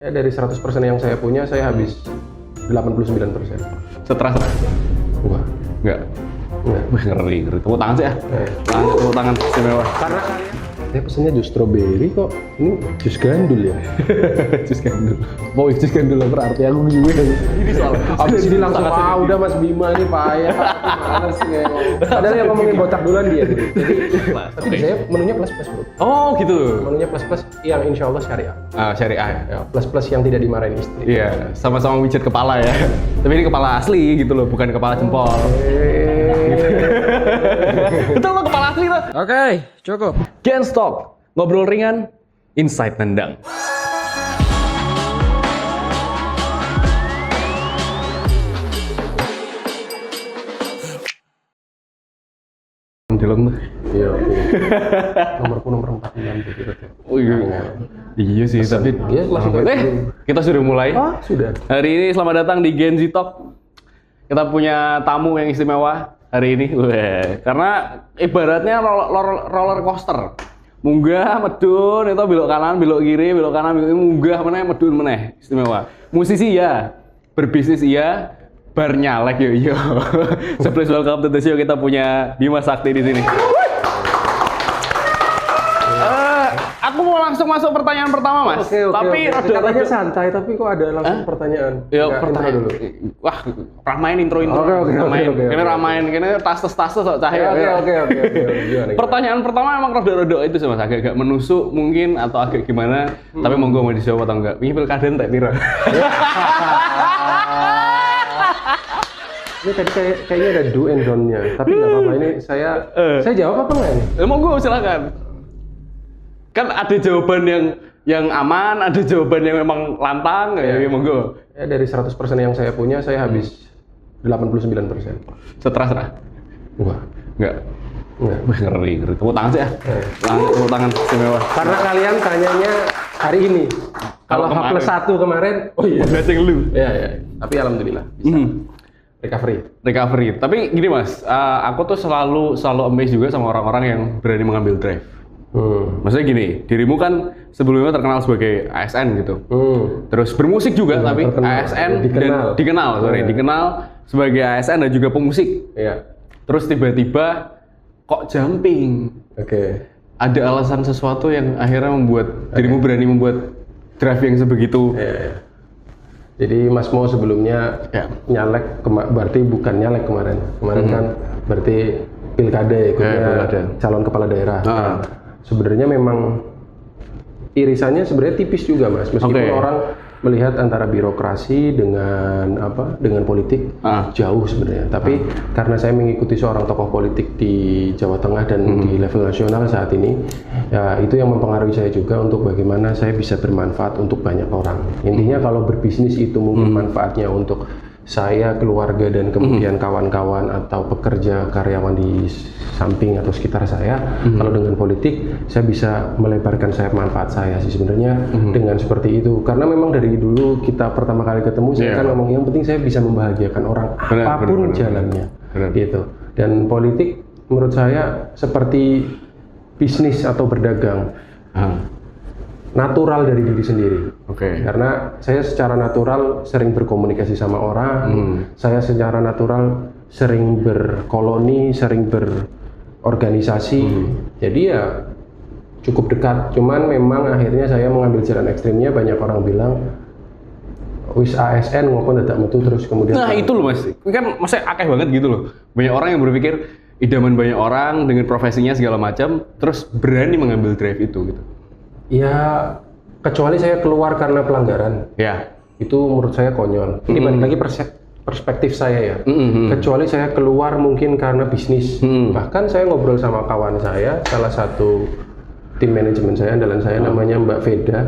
Ya, dari 100% yang saya punya, saya habis 89%. Stres? Wah, Enggak. enggak. Wih, ngeri. Tepuk tangan sih ya. Tepuk tangan istimewa. Karena kalian, saya pesennya jus strawberry kok. Ini jus gandul ya? Jus gandul. Mau jus gandul berarti aku gue. Ini soalnya. Abis ini langsung, udah Mas Bima ini payah. Males ya. Padahal yang ngomongin botak duluan dia. Tapi di saya menunya plus-plus bro. Oh gitu. Menunya plus-plus yang insya Allah syariah. Syariah ya. Ya, plus-plus yang tidak dimarahin istri. Iya, sama-sama mijit kepala ya. Tapi ini kepala asli gitu loh, bukan kepala jempol. Betul loh, kepala asli tuh. Oke, cukup. Can't stop. Ngobrol ringan, insight nendang. Dilem tuh. Iya, oke. Nomor 49 gitu. Oh iya. Iya sih, tapi Iya, masih kita sudah mulai. Oh, sudah. Hari ini selamat datang di Gen Z Talk. Kita punya tamu yang istimewa hari ini. Wah, karena ibaratnya roller coaster. Munggah, medun, itu belok kanan, belok kiri, belok kanan, belok kiri, munggah, meneh, medun, meneh. Istimewa. Musisi ya, berbisnis iya, bar nyalek yo. So please welcome to the show. Kita punya Bima Sakti di sini. Aku mau langsung masuk pertanyaan pertama, Mas. Oke. Tapi Katanya santai, tapi kok ada langsung pertanyaan? Ya, Nggak, pertanyaan intro dulu. Wah, ramain intro. Oke. Kene ramain, kene tas sok cahaya. Oke. Gimana? Pertanyaan pertama emang rada-rada itu sih Mas, agak menusuk mungkin atau agak gimana, tapi monggo mau dijawab atau enggak. Ini pilkada entek pira? Ini tadi kayaknya ada do and don't-nya, tapi nggak apa-apa. Ini saya jawab apa nggak ini? Monggo silakan. Kan ada jawaban yang aman, ada jawaban yang memang lantang, ya monggo. Ya, dari 100% yang saya punya, saya habis 89%. Stres lah. Wah, Enggak. enggak. Wih, ngeri. Tepuk tangan sih ya. Tepuk tangan istimewa. Karena kalian tanyanya hari ini. Kalau H+1 kemarin, oh iya. Blessing lu. Ya. Tapi alhamdulillah bisa. Recovery. Tapi gini Mas, aku tuh selalu amazed juga sama orang-orang yang berani mengambil drive. Maksudnya gini, dirimu kan sebelumnya terkenal sebagai ASN gitu. Terus bermusik juga, tapi terkenal. ASN dikenal sebagai ASN dan juga pemusik. Iya. Terus tiba-tiba kok jumping. Oke. Ada alasan sesuatu yang akhirnya membuat dirimu berani membuat drive yang sebegitu. Iya. Jadi Mas Mo sebelumnya nyalek, berarti bukan nyalek kemarin. Kemarin kan berarti pilkada ikutnya calon kepala daerah. Sebenarnya memang irisannya sebenarnya tipis juga Mas. Meskipun orang melihat antara birokrasi dengan politik jauh sebenarnya. Tapi karena saya mengikuti seorang tokoh politik di Jawa Tengah dan di level nasional saat ini, ya itu yang mempengaruhi saya juga untuk bagaimana saya bisa bermanfaat untuk banyak orang. Intinya kalau berbisnis itu mungkin manfaatnya untuk saya, keluarga, dan kemudian kawan-kawan atau pekerja karyawan di samping atau sekitar saya. Kalau dengan politik, saya bisa melebarkan sayap manfaat saya sih sebenarnya dengan seperti itu. Karena memang dari dulu kita pertama kali ketemu, saya kan ngomong yang penting saya bisa membahagiakan orang apapun jalannya. Gitu. Dan politik menurut saya seperti bisnis atau berdagang. Natural dari diri sendiri. Karena saya secara natural sering berkomunikasi sama orang, saya secara natural sering berkoloni, sering berorganisasi. Jadi ya cukup dekat. Cuman memang akhirnya saya mengambil jalan ekstrimnya. Banyak orang bilang wis ASN ngopon dadak metu terus kemudian. Nah itu loh Mas, kan masih akeh banget gitu loh. Banyak orang yang berpikir idaman banyak orang dengan profesinya segala macam, terus berani mengambil drive itu gitu. Ya, kecuali saya keluar karena pelanggaran. Ya. Itu menurut saya konyol. Ini balik lagi perspektif saya ya. Kecuali saya keluar mungkin karena bisnis. Bahkan saya ngobrol sama kawan saya, salah satu tim manajemen saya, andalan saya namanya Mbak Veda.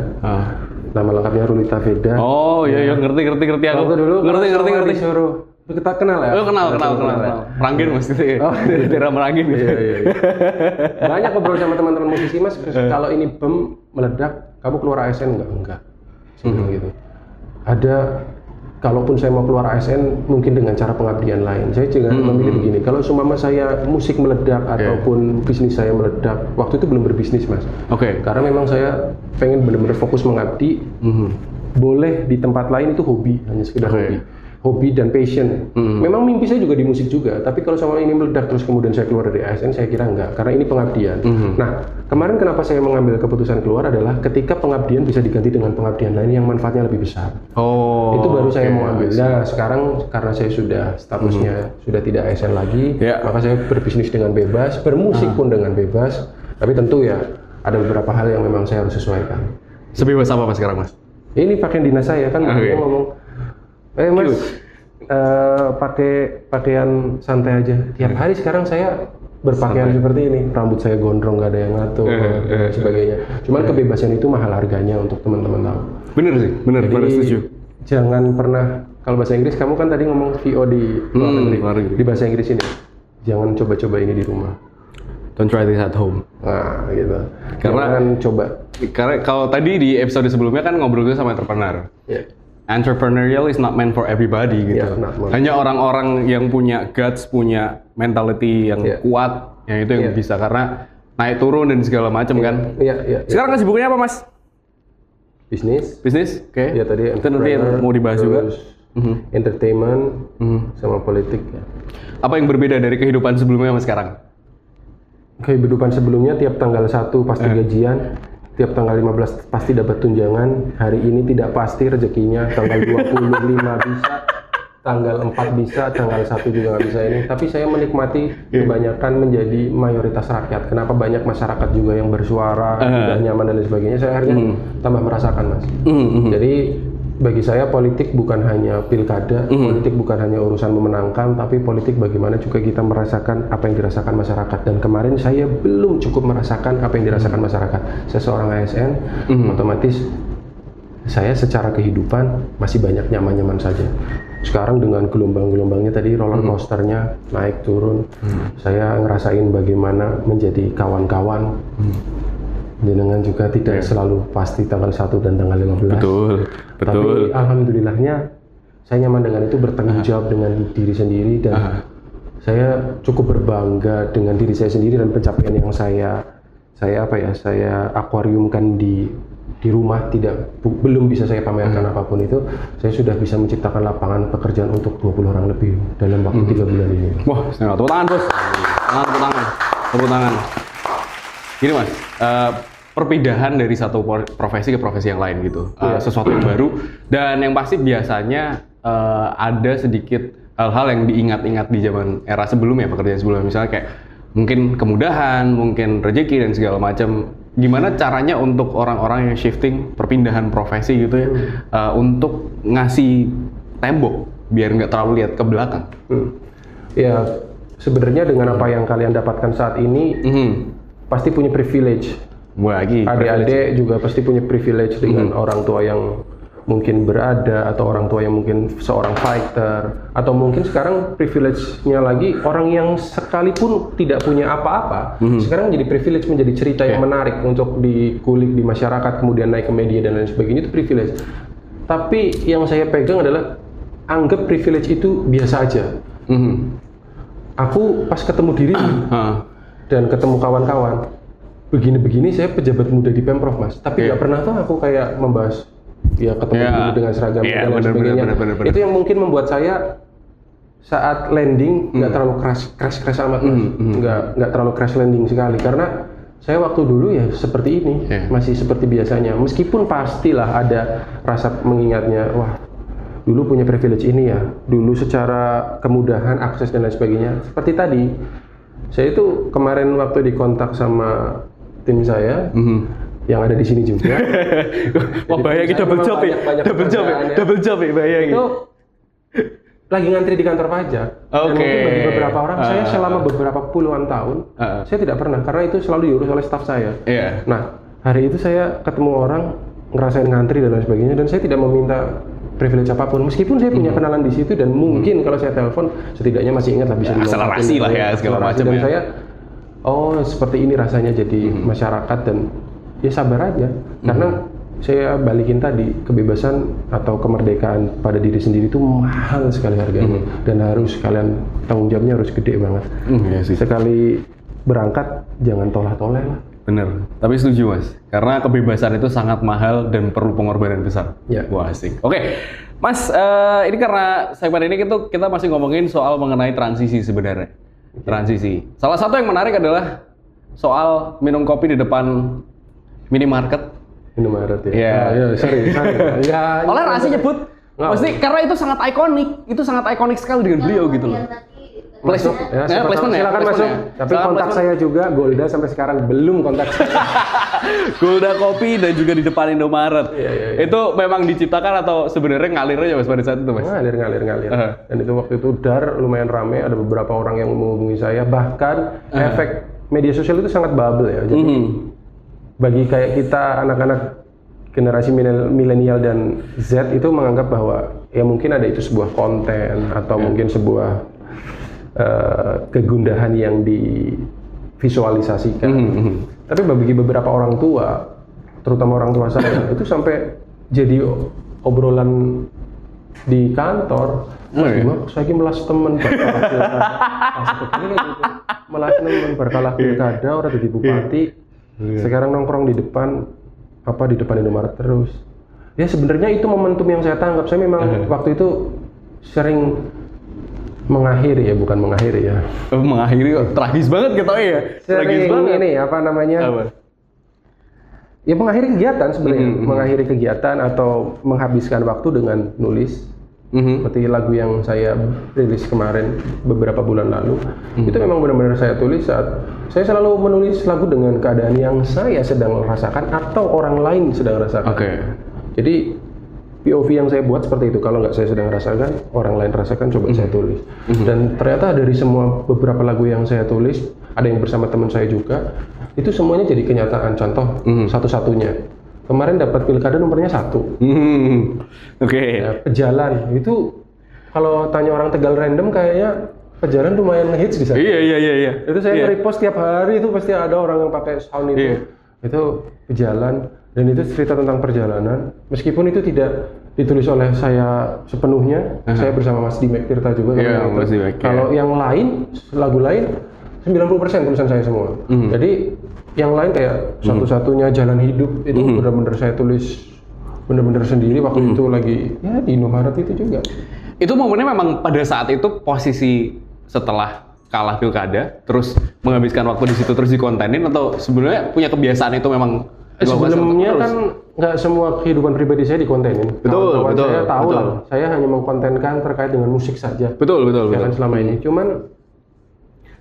Nama lengkapnya Rulita Veda. Oh iya, ngerti aku. Waktu dulu Ngerti. Disuruh. Kita kenal ya? Oh, kenal. Merangin Mas gitu ya. Oh, daerah Merangin gitu. Iya. Banyak ngobrol sama teman-teman musisi Mas, kalau ini bom meledak, kamu keluar ASN enggak? Gitu. Ada, kalaupun saya mau keluar ASN mungkin dengan cara pengabdian lain. Saya juga memilih begini, kalau seumpama saya musik meledak ataupun bisnis saya meledak, waktu itu belum berbisnis Mas. Karena memang saya pengen benar-benar fokus mengabdi. boleh di tempat lain itu hobi, hanya sekedar hobi dan passion. Memang mimpi saya juga di musik juga, tapi kalau sama ini meledak terus kemudian saya keluar dari ASN, saya kira enggak, karena ini pengabdian. Nah, kemarin kenapa saya mengambil keputusan keluar adalah ketika pengabdian bisa diganti dengan pengabdian lain yang manfaatnya lebih besar. Itu baru saya mau ambil. Nah, sekarang karena saya sudah statusnya sudah tidak ASN lagi, maka saya berbisnis dengan bebas, bermusik pun dengan bebas, tapi tentu ya ada beberapa hal yang memang saya harus sesuaikan. Sebebas apa Mas sekarang Mas? Ini pakaian dinas saya kan, ngomong Mas, pakai pakaian santai aja. Tiap hari sekarang saya berpakaian seperti ini. Rambut saya gondrong, nggak ada yang ngatur, dan sebagainya. Cuman kebebasan itu mahal harganya untuk teman-teman tahu. Bener sih, bener setuju. Jangan pernah, kalau bahasa Inggris, kamu kan tadi ngomong VO di luar negeri. Di bahasa Inggris ini, jangan coba-coba ini di rumah. Don't try this at home. Nah, gitu. Karena jangan coba. Karena kalau tadi di episode sebelumnya kan ngobrol sama entrepreneur. Entrepreneurial is not meant for everybody gitu. Hanya orang-orang yang punya guts, punya mentality yang kuat, yang itu yang bisa, karena naik turun dan segala macam kan. Sekarang kesibukannya apa Mas? Bisnis. Oke. Ya tadi itu nanti mau dibahas juga. Entertainment sama politik. Ya. Apa yang berbeda dari kehidupan sebelumnya sama sekarang? Kehidupan sebelumnya tiap tanggal 1 pasti gajian. Tiap tanggal 15 pasti dapat tunjangan. Hari ini tidak pasti rezekinya. Tanggal 25 bisa, tanggal 4 bisa, tanggal 1 juga nggak bisa ini. Tapi saya menikmati kebanyakan menjadi mayoritas rakyat. Kenapa banyak masyarakat juga yang bersuara, tidak nyaman dan lain sebagainya. Saya akhirnya tambah merasakan, Mas. Jadi bagi saya politik bukan hanya pilkada, politik bukan hanya urusan memenangkan, tapi politik bagaimana juga kita merasakan apa yang dirasakan masyarakat. Dan kemarin saya belum cukup merasakan apa yang dirasakan masyarakat. Saya seorang ASN, otomatis saya secara kehidupan masih banyak nyaman-nyaman saja. Sekarang dengan gelombang-gelombangnya tadi, roller coasternya naik turun, saya ngerasain bagaimana menjadi kawan-kawan. Jenengan juga tidak selalu pasti tanggal 1 dan tanggal 15. Betul. Tapi alhamdulillahnya saya nyaman dengan itu, bertanggung jawab dengan diri sendiri, dan saya cukup berbangga dengan diri saya sendiri dan pencapaian yang saya akuariumkan di rumah. Belum bisa saya pamerkan apapun itu. Saya sudah bisa menciptakan lapangan pekerjaan untuk 20 orang lebih dalam waktu 3 bulan ini. Wah, tepuk tangan bos. Tepuk tangan. Gini Mas, perpindahan dari satu profesi ke profesi yang lain gitu, sesuatu yang baru, dan yang pasti biasanya ada sedikit hal-hal yang diingat-ingat di zaman era sebelumnya, pekerjaan sebelumnya, misalnya kayak mungkin kemudahan, mungkin rezeki dan segala macam. Gimana caranya untuk orang-orang yang shifting, perpindahan profesi gitu ya, untuk ngasih tembok biar nggak terlalu lihat ke belakang? Ya sebenarnya dengan apa yang kalian dapatkan saat ini, pasti punya privilege. Adik-adik juga pasti punya privilege dengan orang tua yang mungkin berada, atau orang tua yang mungkin seorang fighter, atau mungkin sekarang privilege-nya lagi orang yang sekalipun tidak punya apa-apa, sekarang jadi privilege, menjadi cerita yang menarik untuk dikulik di masyarakat, kemudian naik ke media dan lain sebagainya. Itu privilege. Tapi yang saya pegang adalah anggap privilege itu biasa aja. Aku pas ketemu diri dan ketemu kawan-kawan, begini-begini saya pejabat muda di Pemprov Mas, tapi nggak pernah tuh aku kayak membahas ketemu dulu dengan seragam dan lain sebagainya. Itu yang mungkin membuat saya saat landing nggak terlalu crash amat Mas, nggak terlalu crash landing sekali, karena saya waktu dulu ya seperti ini, masih seperti biasanya, meskipun pastilah ada rasa mengingatnya, wah dulu punya privilege ini ya, dulu secara kemudahan, akses dan lain sebagainya. Seperti tadi, saya itu kemarin waktu dikontak sama tim saya yang ada di sini juga. Wah bahaya, kita double job ya, bahaya gitu. Itu lagi ngantri di kantor pajak. Dan mungkin bagi beberapa orang, saya selama beberapa puluhan tahun, saya tidak pernah, karena itu selalu diurus oleh staf saya. Nah, hari itu saya ketemu orang, ngerasain ngantri dan lain sebagainya, dan saya tidak meminta privilege apapun, meskipun saya punya kenalan di situ, dan mungkin kalau saya telepon, setidaknya masih ingat lah, bisa akselerasi lah ya, segala macam. Dan saya, seperti ini rasanya jadi masyarakat, dan ya sabar aja, karena saya balikin tadi, kebebasan atau kemerdekaan pada diri sendiri itu mahal sekali harganya, dan harus kalian tanggung jawabnya harus gede banget. Sekali berangkat jangan toleh-toleh lah. Bener. Tapi setuju Mas, karena kebebasan itu sangat mahal dan perlu pengorbanan besar. Ya. Wah asik. Oke, Mas, ini karena segmen ini kita masih ngomongin soal mengenai transisi sebenarnya. Transisi. Salah satu yang menarik adalah soal minum kopi di depan minimarket. Minimarket ya. Iya. Ya, sorry. Ya, Oleh Rasi nyebut, pasti karena itu sangat ikonik sekali dengan beliau gitu loh. Masuk ya, placement ya, silakan masuk. Tapi kontak saya juga Golda sampai sekarang belum kontak saya. Golda Kopi dan juga di depan Indomaret. Iya. Itu memang diciptakan atau sebenarnya ngalir aja Mas pada saat itu Mas? Ngalir. Dan itu waktu itu lumayan ramai, ada beberapa orang yang menghubungi saya. Bahkan efek media sosial itu sangat bubble ya. Jadi bagi kayak kita anak-anak generasi milenial dan Z itu menganggap bahwa ya mungkin ada itu sebuah konten atau mungkin sebuah kegundahan yang divisualisasikan. Tapi bagi beberapa orang tua, terutama orang tua saya, itu sampai jadi obrolan di kantor. Saya melas temen melas temen berkalah pilkada orang jadi bupati. Sekarang nongkrong di depan Indomaret terus. Ya sebenarnya itu momentum yang saya tangkap. Saya memang waktu itu sering mengakhiri ya, bukan mengakhiri ya. Mengakhiri kok tragis banget gitu ya. Tragis banget. Ini apa namanya? Ya mengakhiri kegiatan sebenarnya, mengakhiri kegiatan atau menghabiskan waktu dengan nulis. Seperti lagu yang saya rilis kemarin beberapa bulan lalu. Itu memang benar-benar saya tulis saat saya selalu menulis lagu dengan keadaan yang saya sedang rasakan atau orang lain sedang rasakan. Jadi POV yang saya buat seperti itu. Kalau nggak saya sedang rasakan, orang lain rasakan, coba saya tulis. Dan ternyata dari semua beberapa lagu yang saya tulis, ada yang bersama teman saya juga, itu semuanya jadi kenyataan. Contoh satu-satunya, kemarin dapat pilkada nomornya 1. Ya, Pejalan itu kalau tanya orang Tegal random kayaknya Pejalan lumayan ngehits di sana. Iya. Itu saya repost tiap hari, itu pasti ada orang yang pakai sound itu. Itu Pejalan. Dan itu cerita tentang perjalanan, meskipun itu tidak ditulis oleh saya sepenuhnya, saya bersama Mas Dimek Tirta juga. Kalau yang lain, lagu lain, 90% tulisan saya semua. Jadi yang lain kayak satu-satunya Jalan Hidup, itu benar-benar saya tulis benar-benar sendiri waktu itu lagi ya di Indomaret itu juga. Itu momennya memang pada saat itu posisi setelah kalah pilkada, terus menghabiskan waktu di situ terus dikontenin, atau sebenarnya punya kebiasaan itu memang sebelumnya kan nggak semua kehidupan pribadi saya dikontenin. Betul. Saya tahu lah, saya hanya mengkontenkan terkait dengan musik saja. Betul. Kan selama ini. Cuman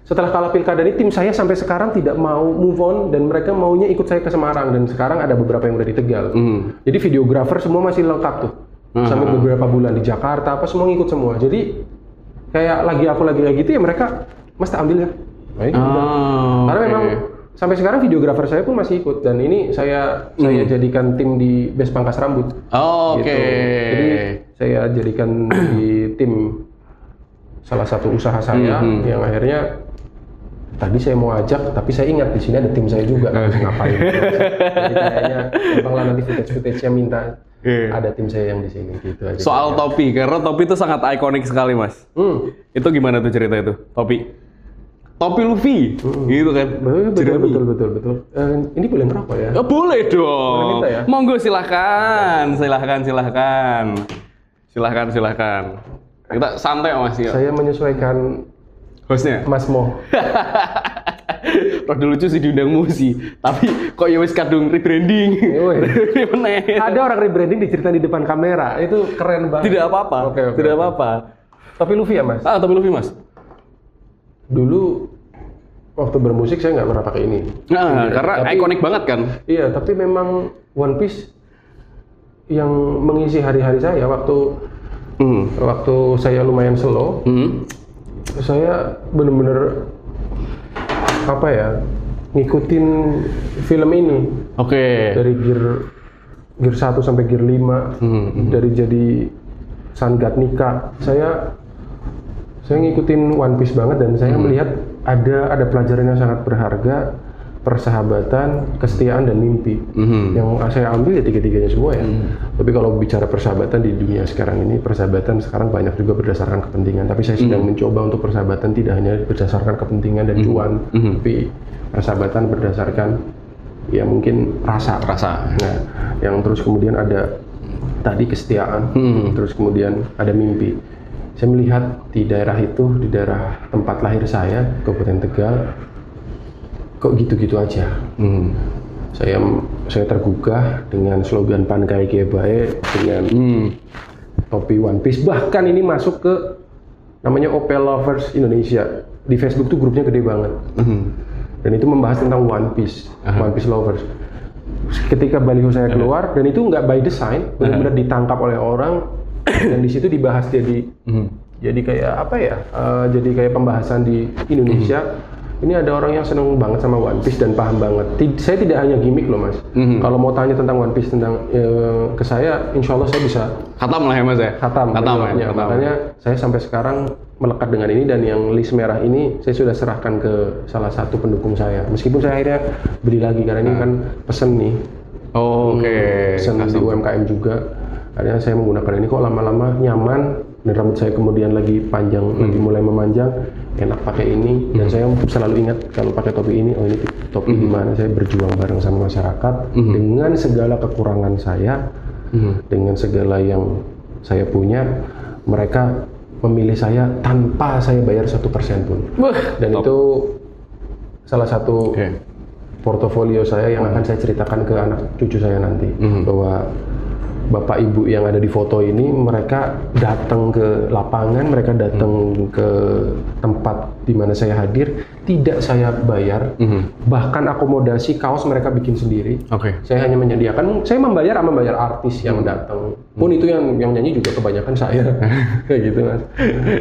setelah kalah pilkada ini, tim saya sampai sekarang tidak mau move on dan mereka maunya ikut saya ke Semarang, dan sekarang ada beberapa yang udah di Tegal. Jadi videografer semua masih lengkap tuh. Sampai beberapa bulan di Jakarta apa semua ngikut semua. Jadi kayak aku lagi kayak gitu ya, mereka Mas tak ambil ya. Karena memang sampai sekarang videografer saya pun masih ikut, dan ini saya jadikan tim di Best Pangkas Rambut. Gitu. Jadi saya jadikan di tim salah satu usaha saya yang akhirnya tadi saya mau ajak, tapi saya ingat di sini ada tim saya juga. Ngapain? Jadi kayaknya gampanglah nanti footage-nya minta ada tim saya yang di sini gitu aja. Soal topi, karena topi itu sangat ikonik sekali Mas. Itu gimana tuh cerita itu? Topi Luffy, gitu kan? Betul. Ini boleh ngerokok ya? Boleh dong. Boleh minta ya? Monggo silahkan. Kita santai Mas ya. Saya menyesuaikan hostnya, Mas Mo. Rada lucu sih diundang Musi, tapi kok ya wis kadung rebranding. Ada orang rebranding diceritain di depan kamera, itu keren banget. Tidak apa-apa. Tidak apa-apa. Topi Luffy ya Mas? Topi Luffy Mas. Dulu waktu bermusik saya nggak pernah pakai ini. Karena ikonik banget kan. Iya, tapi memang One Piece yang mengisi hari-hari saya waktu saya lumayan slow. Saya bener-bener ngikutin film ini. Dari gear 1 sampai gear 5, dari jadi Sun God Nika. Saya ngikutin One Piece banget, dan saya melihat ada pelajaran yang sangat berharga, persahabatan, kesetiaan, dan mimpi. Yang saya ambil ya tiga-tiganya semua ya. Tapi kalau bicara persahabatan di dunia sekarang ini, persahabatan sekarang banyak juga berdasarkan kepentingan. Tapi saya sedang mencoba untuk persahabatan tidak hanya berdasarkan kepentingan dan cuan, tapi persahabatan berdasarkan ya mungkin rasa. Nah, yang terus kemudian ada tadi kesetiaan, terus kemudian ada mimpi. Saya melihat di daerah itu, di daerah tempat lahir saya, Kabupaten Tegal, kok gitu-gitu aja. Saya tergugah dengan slogan Pankai Kiai Bae, dengan topi One Piece. Bahkan ini masuk ke namanya Opel Lovers Indonesia. Di Facebook tuh grupnya gede banget. Dan itu membahas tentang One Piece, One Piece Lovers. Ketika baliho saya keluar, dan itu nggak by design, benar-benar ditangkap oleh orang, dan di situ dibahas jadi kayak apa ya? Jadi kayak pembahasan di Indonesia. Ini ada orang yang seneng banget sama One Piece dan paham banget. Saya tidak hanya gimmick loh mas. Kalau mau tanya tentang One Piece ke saya, insya Allah saya bisa. Khatam lah ya mas ya? Khatam ya. Makanya saya sampai sekarang melekat dengan ini, dan yang list merah ini saya sudah serahkan ke salah satu pendukung saya. Meskipun saya akhirnya beli lagi karena ini kan pesen nih. Pesen di UMKM juga. Akhirnya saya menggunakan ini, kok lama-lama nyaman, dan rambut saya kemudian lagi panjang, lagi mulai memanjang, enak pakai ini. Dan saya selalu ingat kalau pakai topi ini, oh ini topi di mana saya berjuang bareng sama masyarakat dengan segala kekurangan saya, dengan segala yang saya punya, mereka memilih saya tanpa saya bayar 1% pun. Dan itu salah satu portofolio saya yang akan saya ceritakan ke anak cucu saya nanti, bahwa bapak ibu yang ada di foto ini, mereka datang ke lapangan, mereka datang ke tempat di mana saya hadir, tidak saya bayar, bahkan akomodasi kaos mereka bikin sendiri. Saya hanya menyediakan, saya membayar artis yang datang, pun itu yang nyanyi juga kebanyakan saya, kayak gitu mas.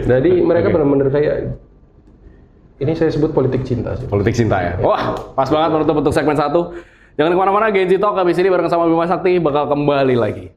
Jadi mereka benar-benar kayak, ini saya sebut politik cinta sih. Politik cinta ya. Wah, pas banget untuk segmen 1. Jangan kemana-mana, Gen Z Talk habis ini bareng sama Bima Sakti bakal kembali lagi.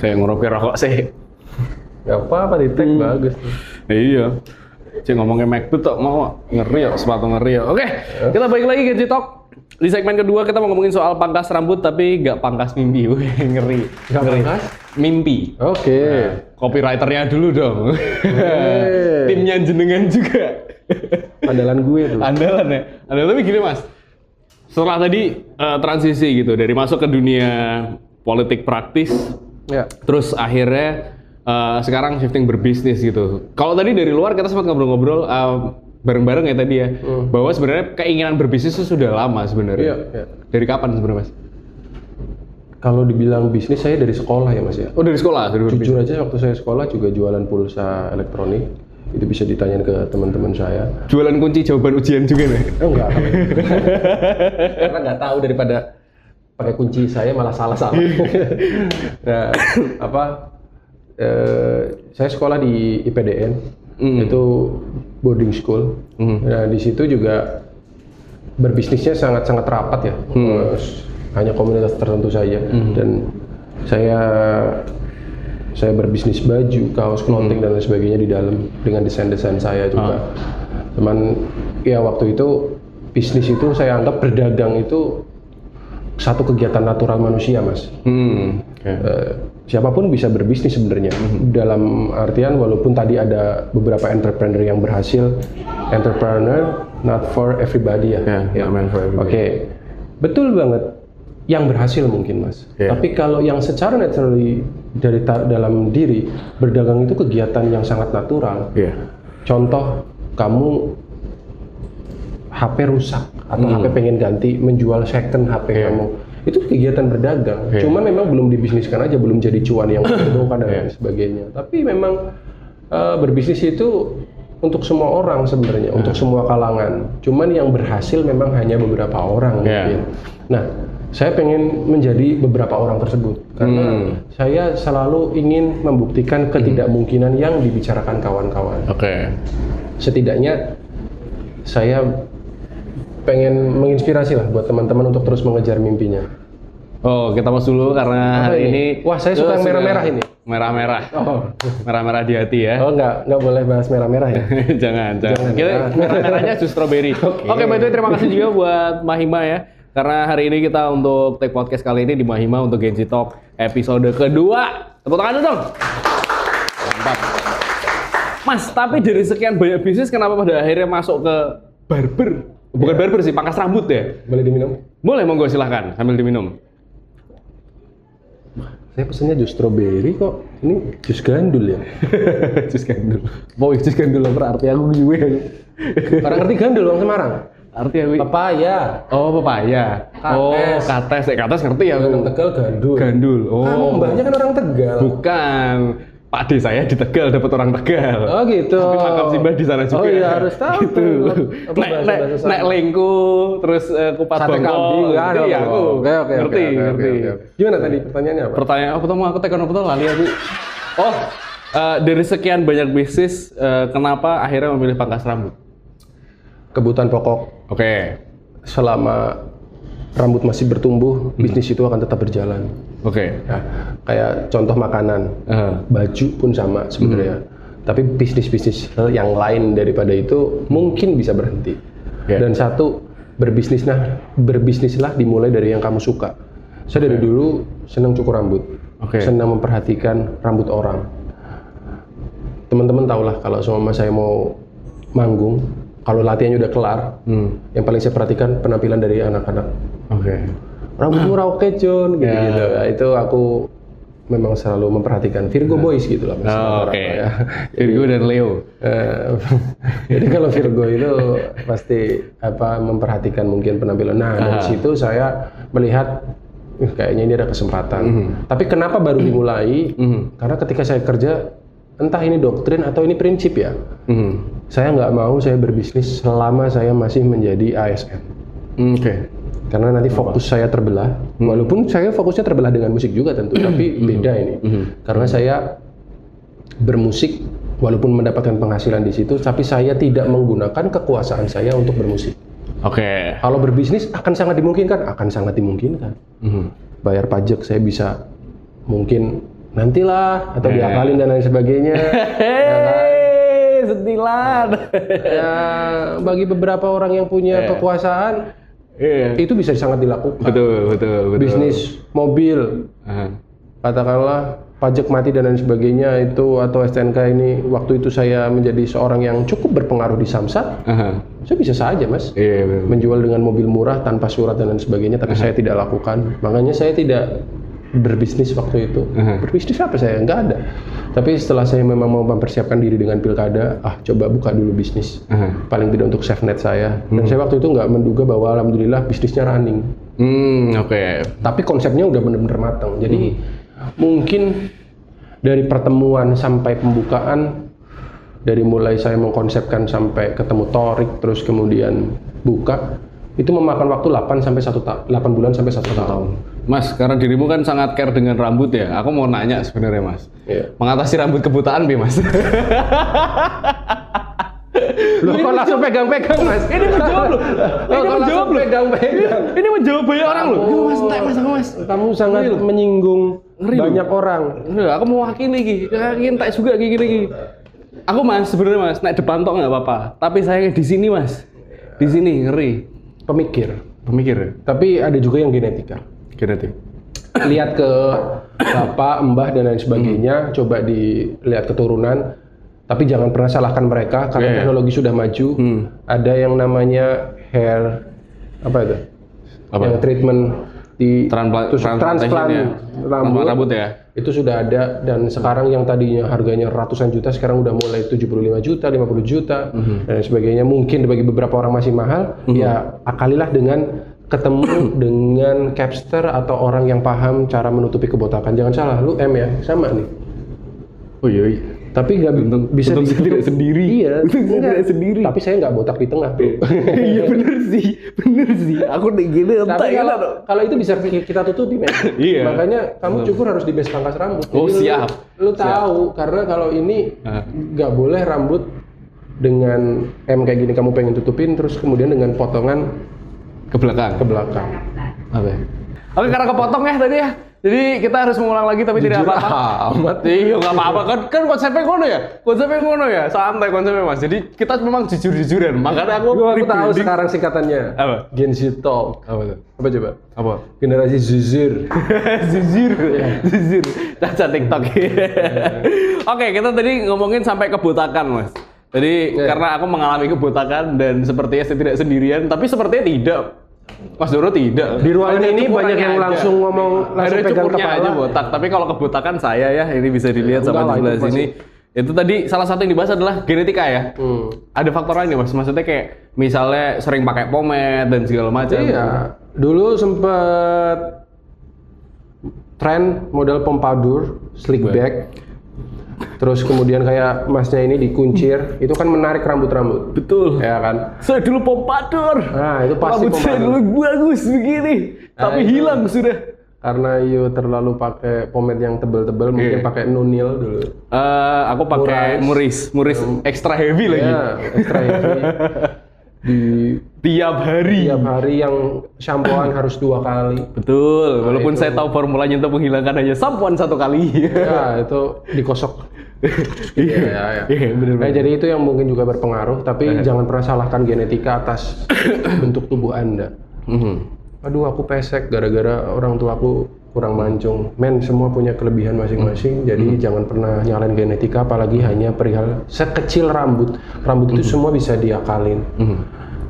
Saya ngeropi rokok sih. Gak apa-apa, di tag bagus. Iya. Cik ngomongnya MacBook tok mau ngeri ya, sepatu ngeri ya. Oke, kita balik lagi ke Gen Z Talk. Di segmen kedua kita mau ngomongin soal pangkas rambut tapi nggak pangkas mimpi. Ngeri. Nggak pangkas? Mimpi. Nah, copywriternya dulu dong. Timnya jenengan juga. Andalan gue tuh. Andalan ya. Tapi gini mas, setelah tadi transisi gitu dari masuk ke dunia politik praktis. Terus akhirnya sekarang shifting berbisnis gitu. Kalau tadi dari luar kita sempat ngobrol-ngobrol bareng-bareng ya tadi ya, bahwa sebenarnya keinginan berbisnis itu sudah lama sebenarnya. Dari kapan sebenarnya mas? Kalau dibilang bisnis, saya dari sekolah ya mas ya. Oh dari sekolah? Jujur aja waktu saya sekolah juga jualan pulsa elektronik. Itu bisa ditanyain ke teman-teman saya. Jualan kunci jawaban ujian juga nih? Enggak. Karena nggak tahu, daripada pakai kunci saya malah salah-salah. Nah, saya sekolah di IPDN, itu boarding school. Nah, di situ juga berbisnisnya sangat-sangat rapat ya. Hanya komunitas tertentu saja. Dan saya berbisnis baju, kaos, clothing dan lain sebagainya di dalam dengan desain-desain saya juga. Cuman ya waktu itu bisnis itu saya anggap berdagang itu satu kegiatan natural manusia, mas. Siapapun bisa berbisnis sebenarnya. Dalam artian walaupun tadi ada beberapa entrepreneur yang berhasil, entrepreneur not for everybody ya. Oke, betul banget. Yang berhasil mungkin, mas. Tapi kalau yang secara naturally dari dalam diri, berdagang itu kegiatan yang sangat natural. Contoh, kamu HP rusak atau HP pengen ganti, menjual second HP kamu, itu kegiatan berdagang. Cuman memang belum dibisniskan aja, belum jadi cuan yang menguntungkan dan lain sebagainya. Tapi memang berbisnis itu untuk semua orang sebenarnya, untuk semua kalangan. Cuman yang berhasil memang hanya beberapa orang mungkin. Nah, saya pengen menjadi beberapa orang tersebut karena saya selalu ingin membuktikan ketidakmungkinan yang dibicarakan kawan-kawan. Setidaknya saya pengen menginspirasi lah buat teman-teman untuk terus mengejar mimpinya. Oh, kita mas dulu karena hari ini. Wah, saya suka yang merah-merah ini. Merah-merah. Oh, merah-merah di hati ya. Oh, nggak boleh bahas merah-merah ya. jangan. Kita merah-merahnya jus strawberry. Oke, by the way, terima kasih juga buat Mahima ya. Karena hari ini kita untuk take podcast kali ini di Mahima untuk Gen Z Talk episode kedua. Tepuk tangan dulu dong. Mantap. Mas, tapi dari sekian banyak bisnis kenapa pada akhirnya masuk ke barber? Bukan barber sih, pangkas rambut ya? Boleh diminum? Boleh, monggo silahkan sambil diminum. Saya pesennya jus strawberry kok. Ini jus gandul ya? Jus gandul. Mau jus gandul apa arti aku gue? Orang ngerti gandul orang Semarang? Arti aku. Pepaya. Oh, pepaya. Kates. Oh, kates. Kates ngerti ya aku. Orang Tegal gandul. Gandul. Oh. Kamu mbahnya kan orang Tegal. Bukan. Pak D saya di Tegal dapat orang Tegal. Oh gitu. Tapi makam simbah di sana juga. Oh iya harus tahu. Gitu. Nek lengku, terus kupat sate bongkol. kambing ya. Iya aku. Oke. Ngerti. Gimana tadi pertanyaannya apa? Pertanyaan apa tuh? Aku tekan apa tuh lali aku. Oh, dari sekian banyak bisnis, kenapa akhirnya memilih pangkas rambut? Kebutuhan pokok. Oke. Selama rambut masih bertumbuh, bisnis itu akan tetap berjalan. Oke. Ya, kayak contoh makanan, baju pun sama sebenarnya. Tapi bisnis-bisnis yang lain daripada itu mungkin bisa berhenti. Dan satu, berbisnislah dimulai dari yang kamu suka. Saya dari dulu senang cukur rambut, senang memperhatikan rambut orang. Teman-teman tahulah kalau sama saya mau manggung, kalau latihannya udah kelar, yang paling saya perhatikan penampilan dari anak-anak. Rambutmu rauke John, gitu-gitu. Ya, itu aku memang selalu memperhatikan Virgo boys gitu lah. Ya. Virgo dan Leo. Jadi kalau Virgo itu pasti memperhatikan mungkin penampilan. Nah, dari situ saya melihat kayaknya ini ada kesempatan. Tapi kenapa baru dimulai? Karena ketika saya kerja, entah ini doktrin atau ini prinsip ya. Saya nggak mau saya berbisnis selama saya masih menjadi ASN. Karena nanti fokus saya terbelah, walaupun saya fokusnya terbelah dengan musik juga tentu, tapi beda ini. Karena saya bermusik, walaupun mendapatkan penghasilan di situ, tapi saya tidak menggunakan kekuasaan saya untuk bermusik. Kalau berbisnis akan sangat dimungkinkan, Bayar pajak saya bisa, mungkin nantilah atau diakalin dan lain sebagainya. Sentilan. Ya, bagi beberapa orang yang punya kekuasaan. Itu bisa sangat dilakukan. Betul. Bisnis mobil, katakanlah pajak mati dan lain sebagainya itu atau STNK ini. Waktu itu saya menjadi seorang yang cukup berpengaruh di Samsat. Saya bisa saja mas menjual dengan mobil murah tanpa surat dan lain sebagainya, tapi saya tidak lakukan. Makanya saya tidak berbisnis waktu itu. Berbisnis apa saya? Nggak ada. Tapi setelah saya memang mau mempersiapkan diri dengan pilkada, coba buka dulu bisnis. Paling tidak untuk safety net saya. Dan saya waktu itu nggak menduga bahwa alhamdulillah bisnisnya running. Tapi konsepnya udah benar-benar matang. Jadi mungkin dari pertemuan sampai pembukaan, dari mulai saya mengkonsepkan sampai ketemu Torik, terus kemudian buka, itu memakan waktu 8 bulan sampai 1 tahun. Mas, karena dirimu kan sangat care dengan rambut ya. Aku mau nanya sebenarnya mas, mengatasi rambut kebutaan bi mas? Loh kok langsung pegang-pegang mas? Ini menjawab loh. Ini menjawab banyak orang loh. Mas. Kamu sangat menyinggung banyak orang. Aku mau wakili entek juga gini. Aku mas sebenarnya mas, naik depan tok nggak apa-apa. Tapi saya di sini mas, di sini ngeri. Pemikir. Tapi ada juga yang genetik. Lihat ke bapak, mbah dan lain sebagainya, coba dilihat keturunan. Tapi jangan pernah salahkan mereka karena teknologi sudah maju. Ada yang namanya hair yang treatment di transplant rambut ya. Itu sudah ada dan sekarang yang tadinya harganya ratusan juta sekarang udah mulai 75 juta, 50 juta dan sebagainya. Mungkin bagi beberapa orang masih mahal, ya akalilah dengan ketemu dengan capster atau orang yang paham cara menutupi kebotakan. Jangan salah, lu M ya, sama nih. Oh iya. Tapi nggak bisa tidak sendiri. Iya, tidak sendiri. Tapi saya nggak botak di tengah tuh. Iya bener sih. Aku gini tapi kalau itu bisa kita tutupi, men. Iya. Makanya kamu cukur harus di base pangkas rambut. Oh siap. Lu tahu karena kalau ini nggak boleh rambut dengan M kayak gini kamu pengen tutupin terus kemudian dengan potongan Ke belakang. Ke belakang. Oke. Oke, karena kepotong ya tadi ya. Jadi kita harus mengulang lagi tapi tidak apa-apa. Amat. Iya, nggak apa-apa kan konsepnya ngono ya. Konsepnya ngono ya. Santai konsepnya Mas. Jadi kita memang jujur-jujuran. Makanya aku tahu sekarang singkatannya. Apa? Gen Z Talk. Apa tuh? Apa coba? Apa? Generasi jujur. Jujur. Jujur. Caca TikTok. Oke, kita tadi ngomongin sampai kebotakan, Mas. Jadi karena aku mengalami kebotakan dan sepertinya saya tidak sendirian, tapi sepertinya tidak. Mas Doro tidak. Di ruangan ini banyak yang langsung ngomong, langsung pegang kepala aja botak. Tapi kalau kebotakan saya ya, ini bisa dilihat sampai di sebelah sini. Itu tadi salah satu yang dibahas adalah genetika ya. Ada faktor lain nih Mas. Maksudnya kayak misalnya sering pakai pomade dan segala macam. Iya. Dulu sempet tren model pompadour, slick back. Terus kemudian kayak masnya ini dikuncir, itu kan menarik rambut-rambut. Betul. Ya kan? Saya dulu pompadour. Nah, itu pasti rambut saya dulu bagus begini, tapi hilang sudah. Karena you terlalu pakai pomade yang tebel-tebel, mungkin pakai Nunil dulu. Aku pakai Muris extra heavy lagi. Iya, extra heavy. Di tiap hari yang shampooan harus 2 kali. Betul, walaupun saya tahu formulanya untuk menghilangkan hanya shampooan 1 kali. Ya, itu dikosok. Iya, benar. Nah, jadi itu yang mungkin juga berpengaruh, tapi jangan pernah salahkan genetika atas bentuk tubuh Anda. Aduh, aku pesek gara-gara orang tua aku kurang mancung. Men, semua punya kelebihan masing-masing, jadi jangan pernah nyalain genetika, apalagi hanya perihal sekecil rambut. Rambut itu semua bisa diakalin.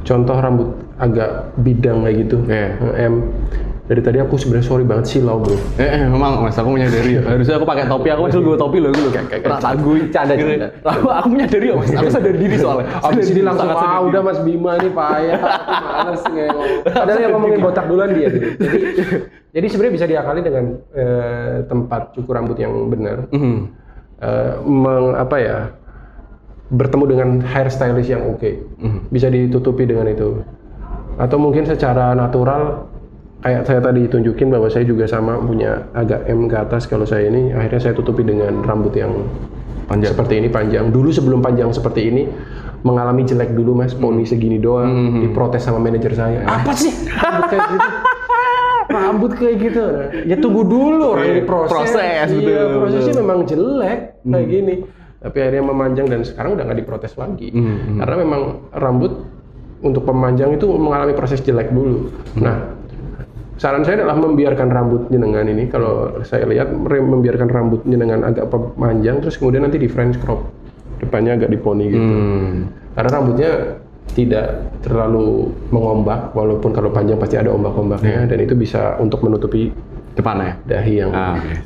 Contoh rambut agak bidang kayak gitu. Dari tadi aku sebenarnya sorry banget silau bro. Memang Mas, aku menyadari. Harusnya aku pakai topi, aku gue topi loh. Kayak gue canda. Aku menyadari ya Mas, aku sadar diri soalnya. Abis ini langsung, udah Mas Bima nih payah. Aku males ngomong. Padahal yang ngomongin botak duluan dia. Jadi sebenarnya bisa diakali dengan tempat cukur rambut yang benar. Bertemu dengan hairstylist yang oke. Bisa ditutupi dengan itu. Atau mungkin secara natural, kayak saya tadi tunjukin bahwa saya juga sama punya agak M ke atas kalau saya ini, akhirnya saya tutupi dengan rambut yang panjang seperti ini, panjang. Dulu sebelum panjang seperti ini mengalami jelek dulu Mas, poni segini doang, diprotes sama manajer saya. Apa sih? Rambut kayak gitu. Ya tunggu dulu orang diproses. Iya, prosesnya memang jelek kayak gini. Tapi akhirnya memanjang dan sekarang udah nggak diprotes lagi. Karena memang rambut untuk pemanjang itu mengalami proses jelek dulu. Nah, saran saya adalah membiarkan rambut jenengan ini, kalau saya lihat membiarkan rambut jenengan agak panjang, terus kemudian nanti di French crop, depannya agak diponi gitu. Karena rambutnya tidak terlalu mengombak, walaupun kalau panjang pasti ada ombak-ombaknya, dan itu bisa untuk menutupi depannya dahi yang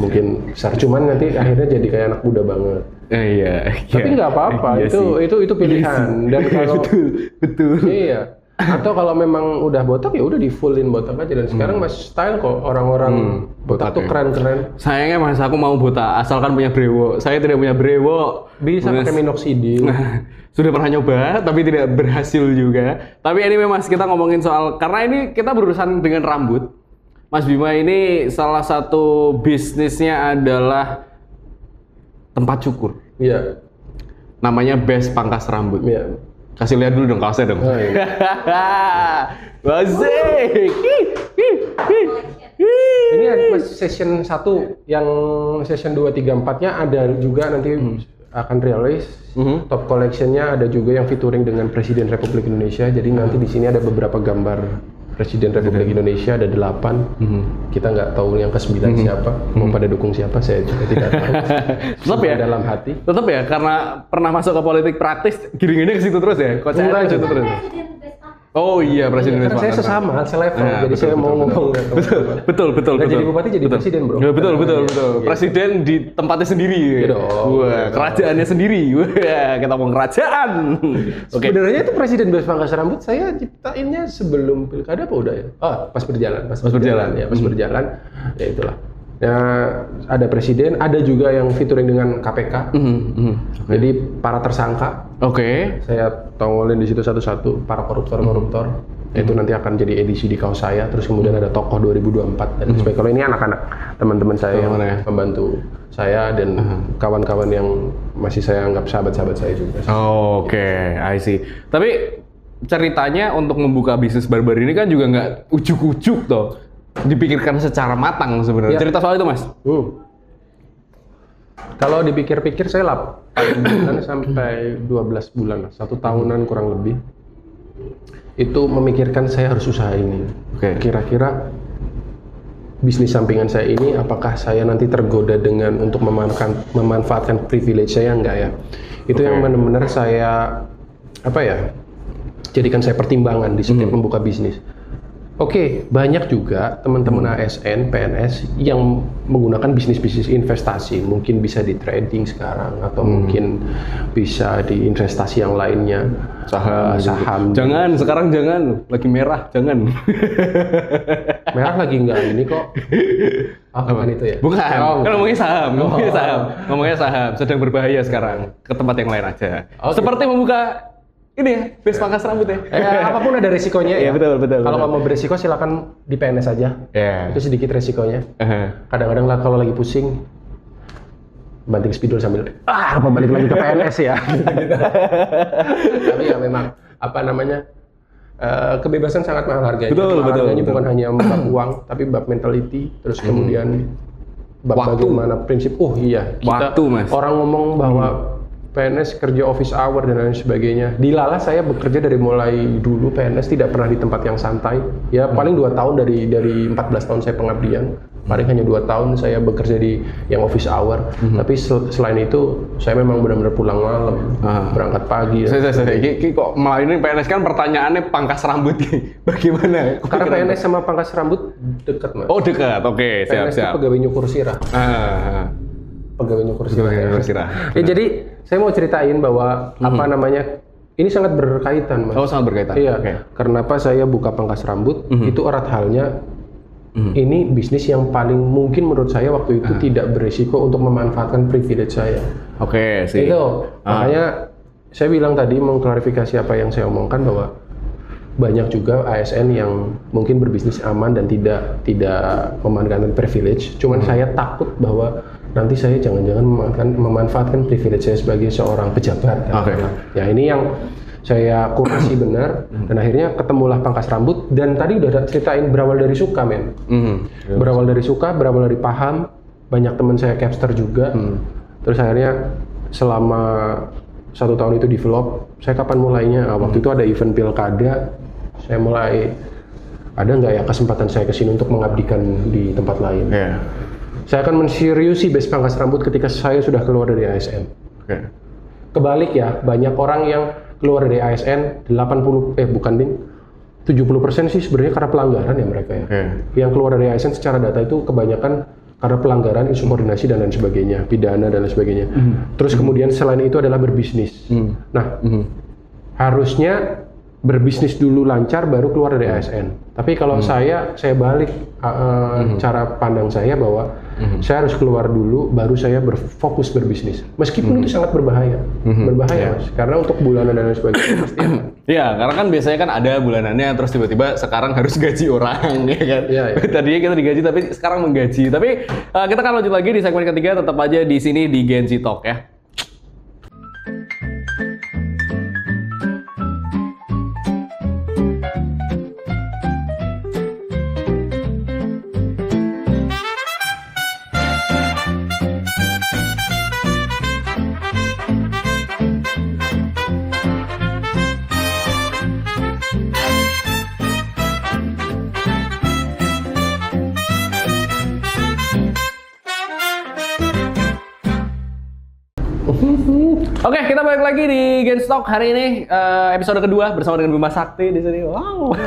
mungkin besar. Cuman nanti akhirnya jadi kayak anak muda banget. Tapi nggak apa-apa, itu pilihan. Dan kalau betul. Iya. Atau kalau memang udah botak ya udah di fullin botak aja, dan sekarang masih style kok orang-orang botak tuh keren-keren. Sayangnya Mas, aku mau botak asalkan punya brewo. Saya tidak punya brewo. Bisa pakai minoxidil. Sudah pernah nyoba tapi tidak berhasil juga. Tapi anyway Mas, kita ngomongin soal, karena ini kita berurusan dengan rambut. Mas Bima ini salah satu bisnisnya adalah tempat cukur. Iya. Namanya Best Pangkas Rambut. Iya. Kasih lihat dulu dong kaosnya dong. Wasik. Ini session 1, yang session 2, 3, 4-nya ada juga nanti akan rilis. Top collection-nya ada juga yang featuring dengan Presiden Republik Indonesia. Jadi nanti di sini ada beberapa gambar Presiden Republik Indonesia, ada 8. Kita nggak tahu yang ke-9 siapa, mau pada dukung siapa, saya juga tidak tahu. Tetap ya dalam hati. Tetap ya, karena pernah masuk ke politik praktis, giringannya ke situ terus ya. Kok saya ke situ terus. Oh iya, Presiden. Karena saya sesama, selevel, jadi saya mau ngomong. Betul. Jadi bupati jadi presiden bro. Betul. Presiden di tempatnya sendiri. Wah, kerajaannya sendiri. Wah, kita ngomong kerajaan. Sebenarnya itu Presiden Best Pangkas Rambut saya ciptainnya sebelum pilkada apa udah ya? Pas berjalan. Ya, pas berjalan. Ya itulah. Ya, ada presiden, ada juga yang featuring dengan KPK. Jadi para tersangka. Saya tongolin di situ satu-satu para koruptor. Itu nanti akan jadi edisi di kaos saya. Terus kemudian ada tokoh 2024 dan sebagainya. Kalau ini anak-anak teman-teman saya yang membantu saya dan kawan-kawan yang masih saya anggap sahabat-sahabat saya juga. I see. Tapi ceritanya untuk membuka bisnis barber ini kan juga nggak ujuk-ujuk toh. Dipikirkan secara matang sebenarnya. Cerita soal itu, Mas. Kalau dipikir-pikir saya 8 bulan sampai 12 bulan, 1 tahunan kurang lebih. Itu memikirkan saya harus usaha ini. Kira-kira bisnis sampingan saya ini apakah saya nanti tergoda dengan untuk memanfaatkan privilege saya enggak ya? Itu yang benar-benar saya jadikan saya pertimbangan di setiap membuka bisnis. Banyak juga teman-teman ASN, PNS yang menggunakan bisnis-bisnis investasi. Mungkin bisa di trading sekarang atau mungkin bisa di investasi yang lainnya. Saham. Jangan, sekarang jangan. Lagi merah, jangan. Merah lagi enggak ini kok. Bukan itu ya? Bukan, kan ngomongnya saham. Sedang berbahaya sekarang. Ke tempat yang lain aja. Seperti membuka ini ya, base pangkas rambut ya. Apapun ada resikonya ya. Betul. Kalau kamu beresiko silakan di PNS aja. Itu sedikit resikonya. Kadang-kadang lah kalau lagi pusing banting spidol sambil balik lagi ke PNS ya. Tapi ya memang kebebasan sangat mahal harganya. Betul. Harganya bukan hanya bab uang, tapi bab mentality, terus kemudian bab bagaimana prinsip. Kita orang ngomong bahwa PNS kerja office hour dan lain sebagainya. Di Lala saya bekerja dari mulai dulu PNS tidak pernah di tempat yang santai. Ya paling 2 tahun dari 14 tahun saya pengabdian. Paling hanya 2 tahun saya bekerja di yang office hour. Tapi selain itu saya memang benar-benar pulang malam, berangkat pagi. Kok malah ini PNS kan pertanyaannya pangkas rambut. Bagaimana? Karena PNS sama pangkas rambut dekat, Mas. Oh dekat, oke, PNS siap. itu pegawai nyukur sirah. Pegawai nyukur sirah. Jadi saya mau ceritain bahwa ini sangat berkaitan, Mas. Oh, sangat berkaitan. Iya. Kenapa saya buka pangkas rambut? Itu erat halnya. Ini bisnis yang paling mungkin menurut saya waktu itu tidak berisiko untuk memanfaatkan privilege saya. Itu makanya saya bilang tadi mengklarifikasi apa yang saya omongkan bahwa banyak juga ASN yang mungkin berbisnis aman dan tidak memanfaatkan privilege. Cuman saya takut bahwa nanti saya jangan-jangan memanfaatkan privilege saya sebagai seorang pejabat. Ya ini yang saya kurasi benar dan akhirnya ketemulah pangkas rambut dan tadi udah ceritain berawal dari suka, men. Berawal dari suka, berawal dari paham. Banyak teman saya capster juga. Terus akhirnya selama 1 tahun itu develop. Saya kapan mulainya? Waktu itu ada event pilkada. Saya mulai ada nggak ya kesempatan saya kesini untuk mengabdikan di tempat lain. Saya akan menseriusi base pangkas rambut ketika saya sudah keluar dari ASN. Kebalik ya, banyak orang yang keluar dari ASN 70% sih sebenarnya karena pelanggaran ya mereka ya. Yang keluar dari ASN secara data itu kebanyakan karena pelanggaran, insubordinasi dan lain sebagainya, pidana dan lain sebagainya. Terus kemudian selain itu adalah berbisnis. Nah, harusnya berbisnis dulu lancar baru keluar dari ASN. Tapi kalau saya balik cara pandang saya bahwa saya harus keluar dulu baru saya berfokus berbisnis. Meskipun itu sangat berbahaya. Mas. Karena untuk bulanan dan lain sebagainya pasti Iya, karena kan biasanya kan ada bulanannya terus tiba-tiba sekarang harus gaji orang ya kan. Tadinya kita digaji tapi sekarang menggaji. Tapi kita akan lanjut lagi di segmen ketiga, tetap aja di sini di Gen Z Talk ya. Oke, kita balik lagi di Gen Z Talk hari ini episode kedua bersama dengan Bima Sakti di sini. Wow.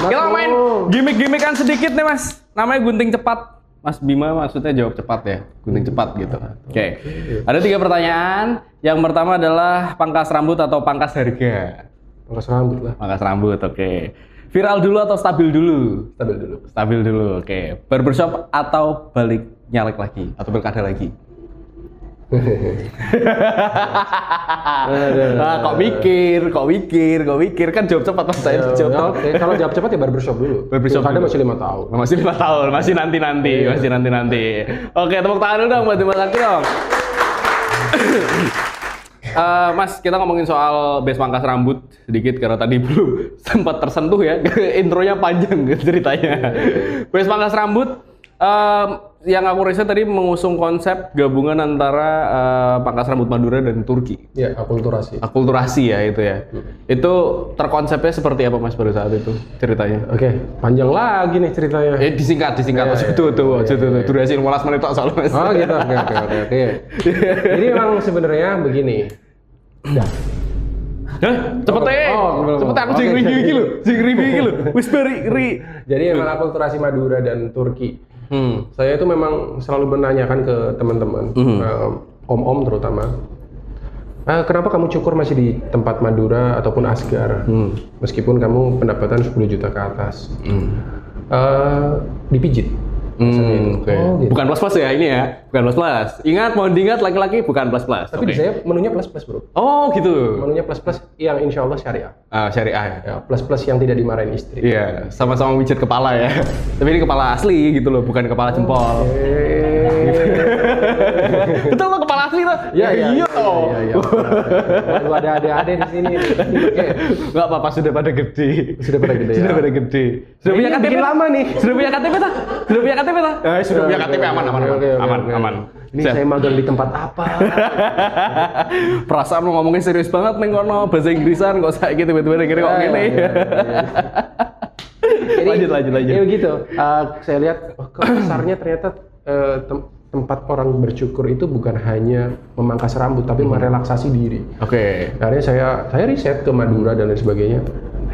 Kita main gimmick-gimmickan sedikit nih, Mas. Namanya gunting cepat. Mas Bima maksudnya jawab cepat ya, gunting cepat gitu. Oke. Ada 3 pertanyaan. Yang pertama adalah pangkas rambut atau pangkas harga? Pangkas rambut lah. Pangkas rambut, oke. Viral dulu atau stabil dulu? Stabil dulu. Stabil dulu, oke. Barbershop atau balik nyalek lagi atau pilkada lagi? Kok mikir kan jawab cepat Mas saya jawab. Kalau jawab cepat ya barbershop dulu. Barbershop ada masih 5 tahun. Masih 5 tahun, masih nanti. Oke, tepuk tangan dulu dong buat Bima Sakti dong. Mas, kita ngomongin soal base pangkas rambut sedikit karena tadi belum sempat tersentuh ya. Intronya panjang ceritanya. Base pangkas rambut, yang aku riset tadi mengusung konsep gabungan antara pangkas rambut Madura dan Turki. Ya, akulturasi. Akulturasi ya itu ya. Itu terkonsepnya seperti apa Mas pada saat itu ceritanya? Oke, panjang lagi nih ceritanya. Disingkat. Durasi 15 menit tok soalnya Mas. Oh gitu, oke. Jadi emang sebenarnya begini. Dah. Hah? Cepet aku sing review iki lho. Wis bari. Jadi emang akulturasi Madura dan Turki. Saya itu memang selalu menanyakan ke teman-teman, om-om terutama, kenapa kamu cukur masih di tempat Madura ataupun Asgar, meskipun kamu pendapatan 10 juta ke atas, dipijit. Okay. Oh, gitu. Bukan plus-plus ya ini ya, bukan plus-plus. Ingat, mohon diingat laki-laki bukan plus-plus. Tapi di saya menunya plus-plus bro. Oh gitu. Menunya plus-plus yang insya Allah syariah. Syariah ya. Plus-plus yang tidak dimarahin istri. Iya, sama-sama mijit kepala ya. Tapi ini kepala asli gitu loh, bukan kepala jempol. Betul lo kepala asli tuh? Iya. Waduh, ada di sini. Nggak apa-apa, sudah pada gede. Sudah punya KTP lama nih. Sudah punya KTP tak? Sudah punya KTP aman. Ini saya magang di tempat apa? Perasaan mau ngomongin serius banget nih kono bahasa Inggrisan kok saya gitu tiba-tiba kira kok gini. Lanjut. Ya begitu. Saya lihat kasarnya ternyata tempat orang bercukur itu bukan hanya memangkas rambut tapi merelaksasi diri. Oke. Akhirnya saya riset ke Madura dan lain sebagainya.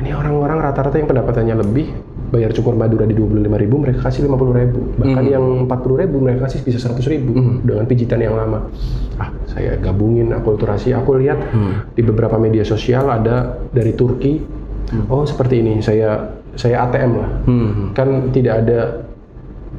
Ini orang-orang rata-rata yang pendapatannya lebih bayar cukur Madura di 25.000 mereka kasih 50.000, bahkan yang 40.000 mereka kasih bisa 100.000 dengan pijitan yang lama. Saya gabungin akulturasi, aku lihat di beberapa media sosial ada dari Turki. Oh seperti ini, saya ATM lah. Kan tidak ada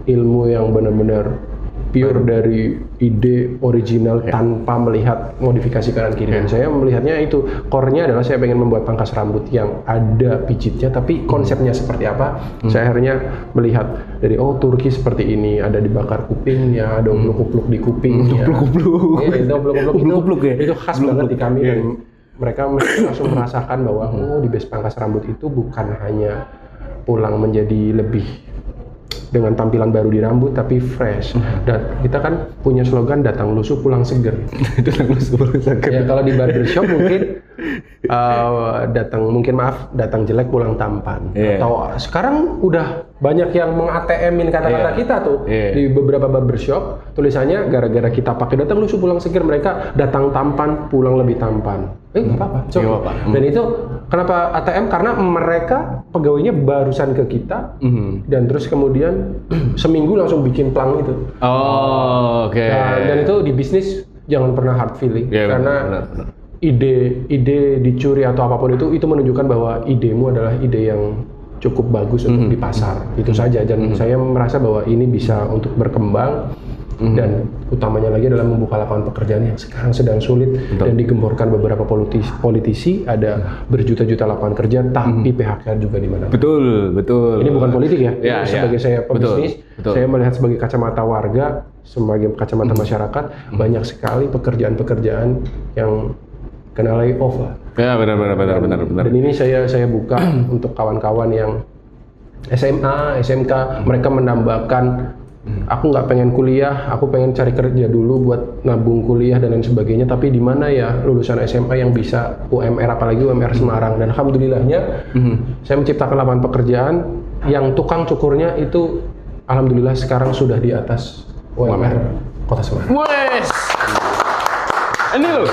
ilmu yang benar-benar pure dari ide original tanpa melihat modifikasi kanan kiri. Dan saya melihatnya itu core-nya adalah saya pengen membuat pangkas rambut yang ada pijitnya tapi konsepnya seperti apa. Saya akhirnya melihat dari Turki seperti ini, ada dibakar kupingnya, ada upluk-upluk di kupingnya. Upluk-upluk itu khas banget di kami. Dan mereka langsung merasakan bahwa di base pangkas rambut itu bukan hanya pulang menjadi lebih dengan tampilan baru di rambut tapi fresh. Dan kita kan punya slogan datang lusuh pulang seger. Ya kalau di barbershop mungkin datang jelek pulang tampan. Atau sekarang udah banyak yang meng-ATM-in kata-kata kita tuh di beberapa barbershop, tulisannya gara-gara kita pakai datang lusuh pulang seger, mereka datang tampan pulang lebih tampan. Nggak apa-apa. Dan itu kenapa ATM? Karena mereka pegawainya barusan ke kita dan terus kemudian seminggu langsung bikin plang itu. Oke. Dan itu di bisnis jangan pernah hard feeling karena benar. ide dicuri atau apapun itu menunjukkan bahwa idemu adalah ide yang cukup bagus untuk di pasar. Itu saja. Dan saya merasa bahwa ini bisa untuk berkembang. Dan utamanya lagi adalah membuka lapangan pekerjaan yang sekarang sedang sulit. Dan digemborkan beberapa politisi ada berjuta-juta lapangan kerja tapi PHK juga di mana. Betul. Ini bukan politik ya. Sebagai saya pebisnis, saya melihat sebagai kacamata warga, sebagai kacamata masyarakat, banyak sekali pekerjaan-pekerjaan yang kena layoff lah. Ya benar. Dan ini saya buka untuk kawan-kawan yang SMA, SMK, mereka menambahkan aku nggak pengen kuliah, aku pengen cari kerja dulu buat nabung kuliah dan lain sebagainya. Tapi di mana ya lulusan SMA yang bisa UMR, apalagi UMR Semarang. Dan alhamdulillahnya saya menciptakan lapangan pekerjaan yang tukang cukurnya itu alhamdulillah sekarang sudah di atas UMR Kota Semarang. Wes. Ini loh,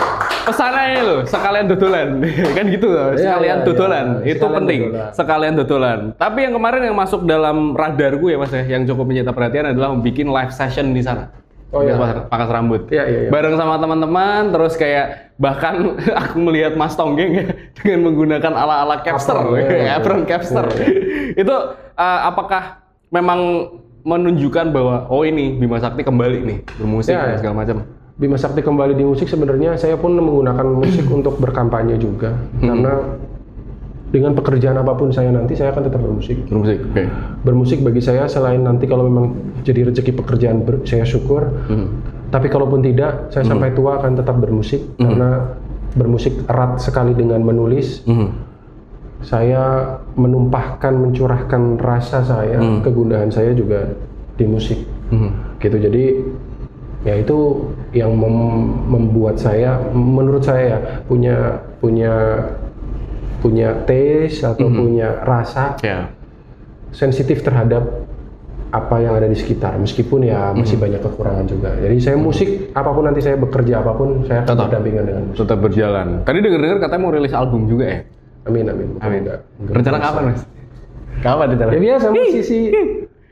pesannya loh, sekalian dodolan. Kan gitu loh, sekalian dodolan. Itu penting, sekalian dodolan. Tapi yang kemarin yang masuk dalam radarku ya Mas ya, yang cukup menyita perhatian adalah membuat live session di sana. Pangkas rambut. Iya. Bareng sama teman-teman, terus kayak bahkan aku melihat Mas Tonggeng ya, dengan menggunakan ala-ala capster, apron capster. Itu apakah memang menunjukkan bahwa ini Bima Sakti kembali nih bermusik dan segala macam? Bima Sakti kembali di musik, sebenarnya saya pun menggunakan musik untuk berkampanye juga. Karena dengan pekerjaan apapun saya nanti, saya akan tetap bermusik. Bermusik bagi saya selain nanti kalau memang jadi rezeki pekerjaan saya syukur. Tapi kalaupun tidak, saya sampai tua akan tetap bermusik. Karena bermusik erat sekali dengan menulis. Saya menumpahkan, mencurahkan rasa saya, kegundahan saya juga di musik. Gitu. Jadi ya itu yang membuat saya, menurut saya ya, punya taste atau punya rasa sensitif terhadap apa yang ada di sekitar, meskipun ya masih banyak kekurangan juga. Jadi saya musik, apapun nanti saya bekerja apapun, saya akan berdampingan dengan musik. Tetap berjalan. Tadi dengar-dengar katanya mau rilis album juga ya? Amin. Enggak. Rencana kapan, Mas? Kapan rencana? Ya biasa,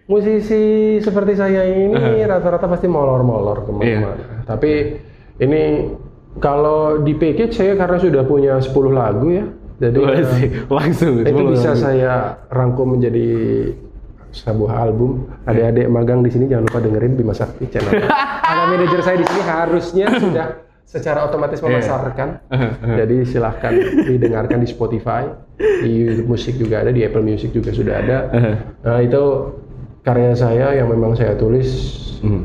musisi seperti saya ini rata-rata pasti molor-molor kemana-mana. Tapi ini kalau di package saya karena sudah punya 10 lagu ya, jadi langsung itu bisa saya rangkum menjadi sebuah album. Adik-adik magang di sini jangan lupa dengerin Bima Sakti channel. Karena manajer saya di sini harusnya sudah secara otomatis memasarkan. Jadi silahkan didengarkan di Spotify, di musik juga ada, di Apple Music juga sudah ada. Nah itu karya saya yang memang saya tulis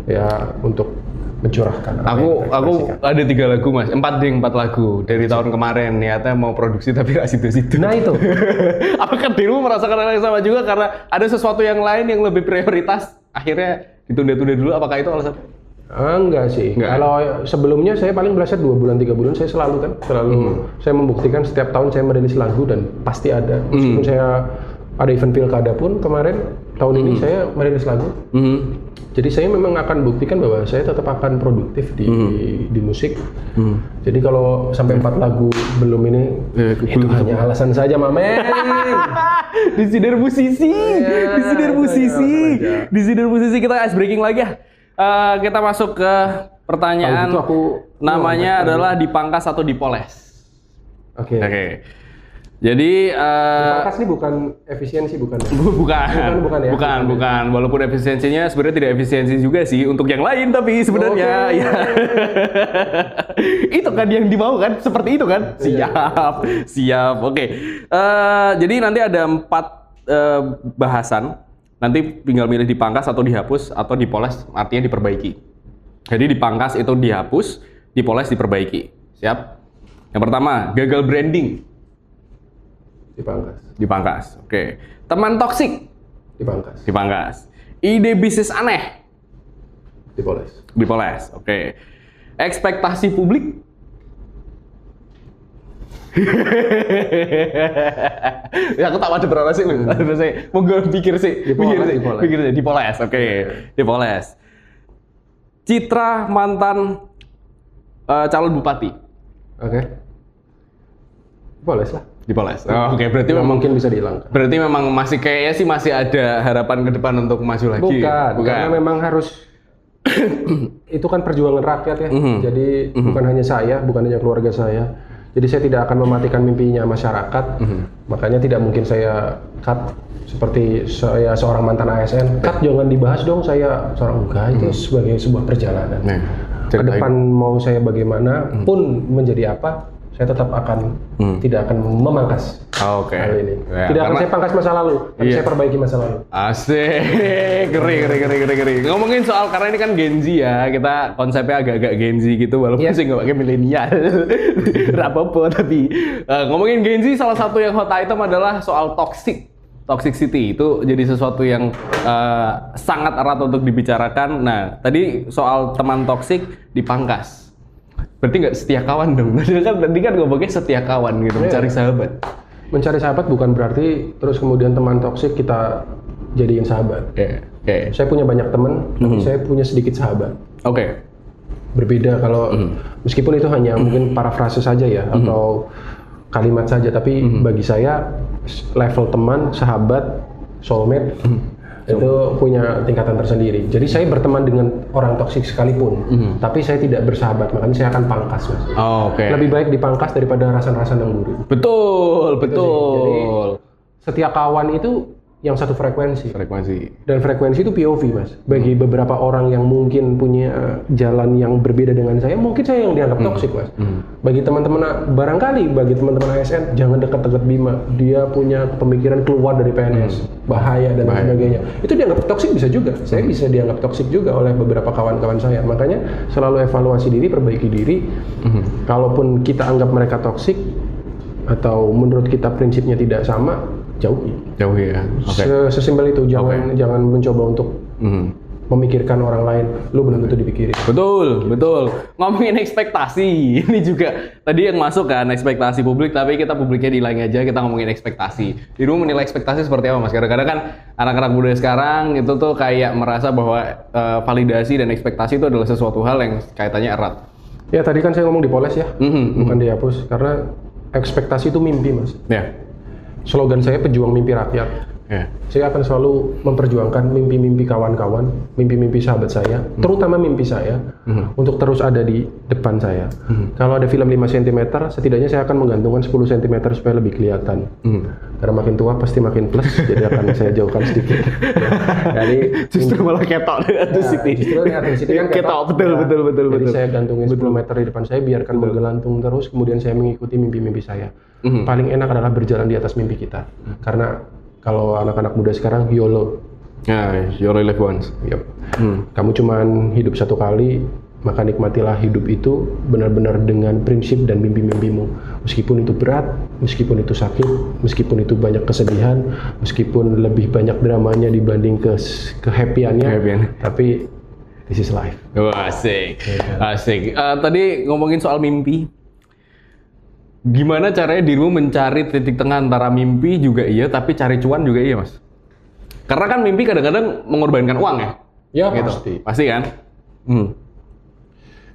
ya untuk mencurahkan. Aku ada 3 lagu Mas, 4 lagu dari tahun kemarin niatnya mau produksi tapi nggak situ-situ. Nah itu. Apakah dirimu merasakan hal yang sama juga karena ada sesuatu yang lain yang lebih prioritas akhirnya ditunda-tunda dulu? Apakah itu alasan? Enggak sih. Kalau sebelumnya saya paling belajar 2 bulan 3 bulan saya selalu saya membuktikan setiap tahun saya merilis lagu dan pasti ada. Meskipun saya ada event pilkada pun kemarin tahun ini saya merilis lagu. Jadi saya memang akan buktikan bahwa saya tetap akan produktif di musik. Jadi kalau sampai 4 lagu belum ini, itu hanya alasan saja, Mamen. Disindir musisi, disindir musisi. Kita ice breaking lagi ya. Kita masuk ke pertanyaan. Namanya adalah dipangkas atau dipoles. Oke. Jadi dipangkas ini bukan efisiensi, bukan ya? Bukan. Walaupun efisiensinya sebenarnya tidak efisiensi juga sih untuk yang lain, tapi sebenarnya ya. Itu kan yang dimau kan, seperti itu kan? Siap. Oke. Jadi nanti ada 4 bahasan. Nanti tinggal milih dipangkas atau dihapus atau dipoles, artinya diperbaiki. Jadi dipangkas itu dihapus, dipoles diperbaiki. Siap? Yang pertama, gagal branding. Dipangkas. Oke. Teman toksik. Dipangkas. Ide bisnis aneh. Dipoles. Oke. Ekspektasi publik. Ya aku tak ada berapa sih, mau gue pikir sih. Dipoles. Oke. Dipoles. Citra mantan calon bupati. Oke. Dipoles. Oke, berarti memang mungkin bisa dihilangkan. Berarti memang kayaknya sih masih ada harapan ke depan untuk maju lagi. Bukan. Karena memang harus itu kan perjuangan rakyat ya. Jadi bukan hanya saya, bukan hanya keluarga saya. Jadi saya tidak akan mematikan mimpinya masyarakat. Makanya tidak mungkin saya cut seperti saya seorang mantan ASN. Cut jangan dibahas dong, saya seorang enggak, itu sebagai sebuah perjalanan. Ke depan mau saya bagaimana pun menjadi apa, saya tetap akan tidak akan memangkas hal ini. Tidak akan saya pangkas masa lalu, tapi saya perbaiki masa lalu. Asik, keren. Ngomongin soal, karena ini kan Gen Z ya, kita konsepnya agak-agak Gen Z gitu, walaupun sih nggak pakai milenial, rapopo. Tapi ngomongin Gen Z, salah satu yang hot item adalah soal toxicity. Itu jadi sesuatu yang sangat erat untuk dibicarakan. Nah, tadi soal teman toksik dipangkas. Berarti nggak setia kawan dong? Tadi kan ngomongnya setia kawan gitu, mencari sahabat. Mencari sahabat bukan berarti terus kemudian teman toksik kita jadiin sahabat. Saya punya banyak teman, tapi saya punya sedikit sahabat. Berbeda kalau meskipun itu hanya mungkin parafrase saja ya, atau kalimat saja, tapi bagi saya level teman, sahabat, soulmate itu punya tingkatan tersendiri. Jadi saya berteman dengan orang toksik sekalipun, tapi saya tidak bersahabat, makanya saya akan pangkas, Mas. Lebih baik dipangkas daripada rasan-rasan yang buruk. Betul. Jadi setia kawan itu yang satu frekuensi. Frekuensi. Dan frekuensi itu POV, Mas. Bagi beberapa orang yang mungkin punya jalan yang berbeda dengan saya, mungkin saya yang dianggap toksik, Mas. Bagi teman-teman, barangkali bagi teman-teman ASN, jangan dekat-dekat Bima. Dia punya pemikiran keluar dari PNS, bahaya dan sebagainya. Itu dianggap toksik bisa juga. Saya bisa dianggap toksik juga oleh beberapa kawan-kawan saya. Makanya selalu evaluasi diri, perbaiki diri. Kalaupun kita anggap mereka toksik atau menurut kita prinsipnya tidak sama, jauhi ya. Sesimpel itu. Jangan mencoba untuk memikirkan orang lain. Lu benar-benar dipikirin. Betul. Ngomongin ekspektasi, ini juga tadi yang masuk kan ekspektasi publik, tapi kita publiknya dihilangi aja, kita ngomongin ekspektasi. Dulu menilai ekspektasi seperti apa, Mas? Kadang-kadang kan anak-anak muda sekarang itu tuh kayak merasa bahwa validasi dan ekspektasi itu adalah sesuatu hal yang kaitannya erat. Ya tadi kan saya ngomong di Poles ya, bukan dihapus, karena ekspektasi itu mimpi, Mas. Ya. Slogan saya pejuang mimpi rakyat. Saya akan selalu memperjuangkan mimpi-mimpi kawan-kawan, mimpi-mimpi sahabat saya, terutama mimpi saya, untuk terus ada di depan saya. Kalau ada film 5 cm, setidaknya saya akan menggantungkan 10 cm supaya lebih kelihatan. Karena makin tua pasti makin plus, jadi akan saya jauhkan sedikit. Jadi justru malah ketok authenticity. Justru authenticity kan ketok, betul. Jadi saya gantungin 10 meter di depan saya, biarkan menggelantung terus, kemudian saya mengikuti mimpi-mimpi saya. Paling enak adalah berjalan di atas mimpi kita. Karena kalau anak-anak muda sekarang YOLO. You only live once. Yep. Kamu cuman hidup satu kali, maka nikmatilah hidup itu benar-benar dengan prinsip dan mimpi-mimpimu. Meskipun itu berat, meskipun itu sakit, meskipun itu banyak kesedihan, meskipun lebih banyak dramanya dibanding kehappy-annya, tapi this is life. Asik. Tadi ngomongin soal mimpi. Gimana caranya dirimu mencari titik tengah antara mimpi juga iya, tapi cari cuan juga iya, Mas? Karena kan mimpi kadang-kadang mengorbankan uang ya? Ya, gitu. pasti. Pasti kan?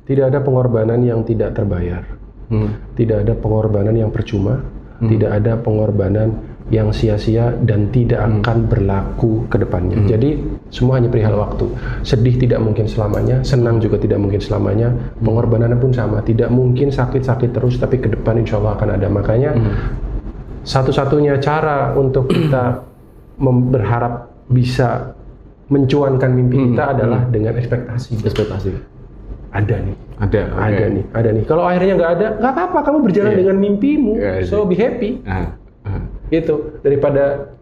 Tidak ada pengorbanan yang tidak terbayar. Tidak ada pengorbanan yang percuma. Tidak ada pengorbanan yang sia-sia dan tidak akan berlaku ke depannya. Jadi semua hanya perihal waktu. Sedih tidak mungkin selamanya, senang juga tidak mungkin selamanya. Pengorbanan pun sama, tidak mungkin sakit-sakit terus, tapi ke depan insya Allah akan ada. Makanya satu-satunya cara untuk kita berharap bisa mencuankan mimpi kita adalah dengan ekspektasi. Ada nih. Kalau akhirnya nggak ada, nggak apa-apa. Kamu berjalan dengan mimpimu, so be happy. Gitu, daripada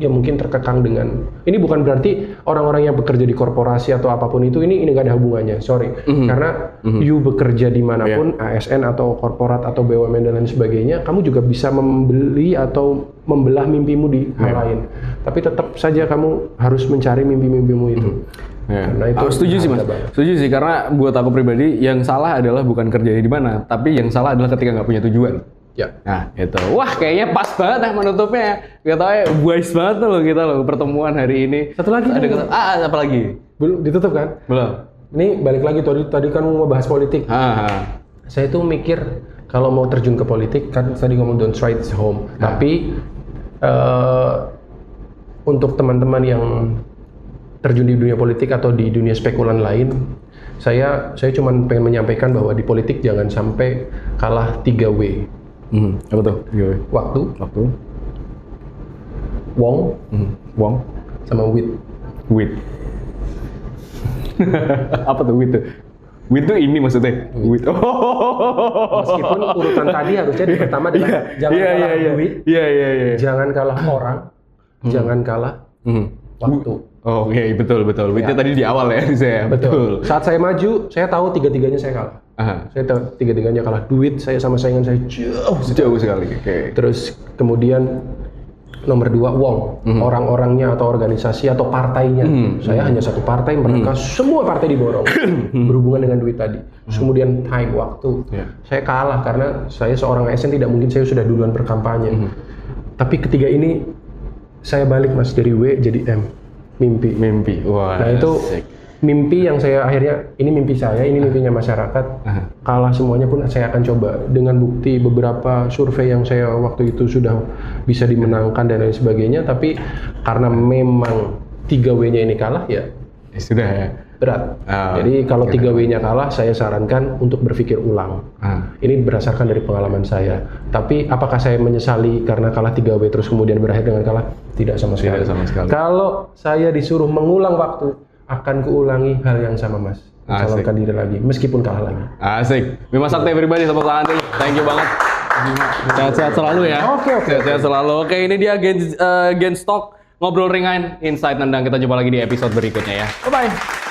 ya mungkin terkekang dengan ini. Bukan berarti orang-orang yang bekerja di korporasi atau apapun itu ini nggak ada hubungannya, sorry. Karena you bekerja dimanapun, ASN atau korporat atau BUMN dan lain sebagainya, kamu juga bisa membeli atau membelah mimpimu di hal lain. Tapi tetap saja kamu harus mencari mimpi-mimpimu itu. Karena itu setuju sih, Mas. Setuju sih, karena buat aku pribadi yang salah adalah bukan kerjanya di mana, tapi yang salah adalah ketika nggak punya tujuan. Ya. Nah, itu. Wah, kayaknya pas banget ya menutupnya. Gak tau ya, wise banget loh kita loh pertemuan hari ini. Satu lagi. Apa lagi? Belum ditutup kan? Belum. Ini balik lagi tadi kan mau bahas politik. Saya tuh mikir kalau mau terjun ke politik kan tadi ngomong don't try it home. Tapi untuk teman-teman yang terjun di dunia politik atau di dunia spekulan lain, saya cuma pengen menyampaikan bahwa di politik jangan sampai kalah 3W. Apa tuh? Waktu, wong, sama wit. Apa tuh wit tuh? Wit tuh ini maksudnya? Wit. Meskipun urutan tadi harusnya di pertama adalah jangan kalah duit, jangan kalah orang, jangan kalah waktu. Oke, betul. Witnya tadi di awal ya saya. Betul. Saat saya maju, saya tahu tiga-tiganya saya kalah. Saya tahu tiga-tiganya kalah. Duit saya sama saingan saya jauh sekali. Terus kemudian nomor 2 wong, orang-orangnya atau organisasi atau partainya. Saya hanya satu partai, mereka semua partai diborong. Berhubungan dengan duit tadi. Terus kemudian time, waktu. Saya kalah karena saya seorang ASN, tidak mungkin saya sudah duluan berkampanye. Tapi ketiga ini saya balik, Mas, dari W jadi M. Mimpi. Wah, nah itu mimpi yang saya akhirnya, ini mimpi saya, ini mimpinya masyarakat. Kalah semuanya pun saya akan coba dengan bukti beberapa survei yang saya waktu itu sudah bisa dimenangkan dan lain sebagainya. Tapi karena memang 3W-nya ini kalah ya sudah ya. berat. Jadi kalau 3W-nya kalah, saya sarankan untuk berpikir ulang. Ini berdasarkan dari pengalaman saya. Tapi apakah saya menyesali karena kalah 3W terus kemudian berakhir dengan kalah? Tidak sama sekali. Tidak sama sekali. Kalau saya disuruh mengulang waktu, akan kuulangi hal yang sama, Mas. Calonkan diri lagi, meskipun kalah lagi. Asik. Bima Sakti everybody, tepuk tangan dulu. Thank you banget. Sehat-sehat selalu ya. Oke. Sehat-sehat selalu. Oke, ini dia Gen Stock ngobrol ringan, insight nendang. Kita jumpa lagi di episode berikutnya ya. Bye bye.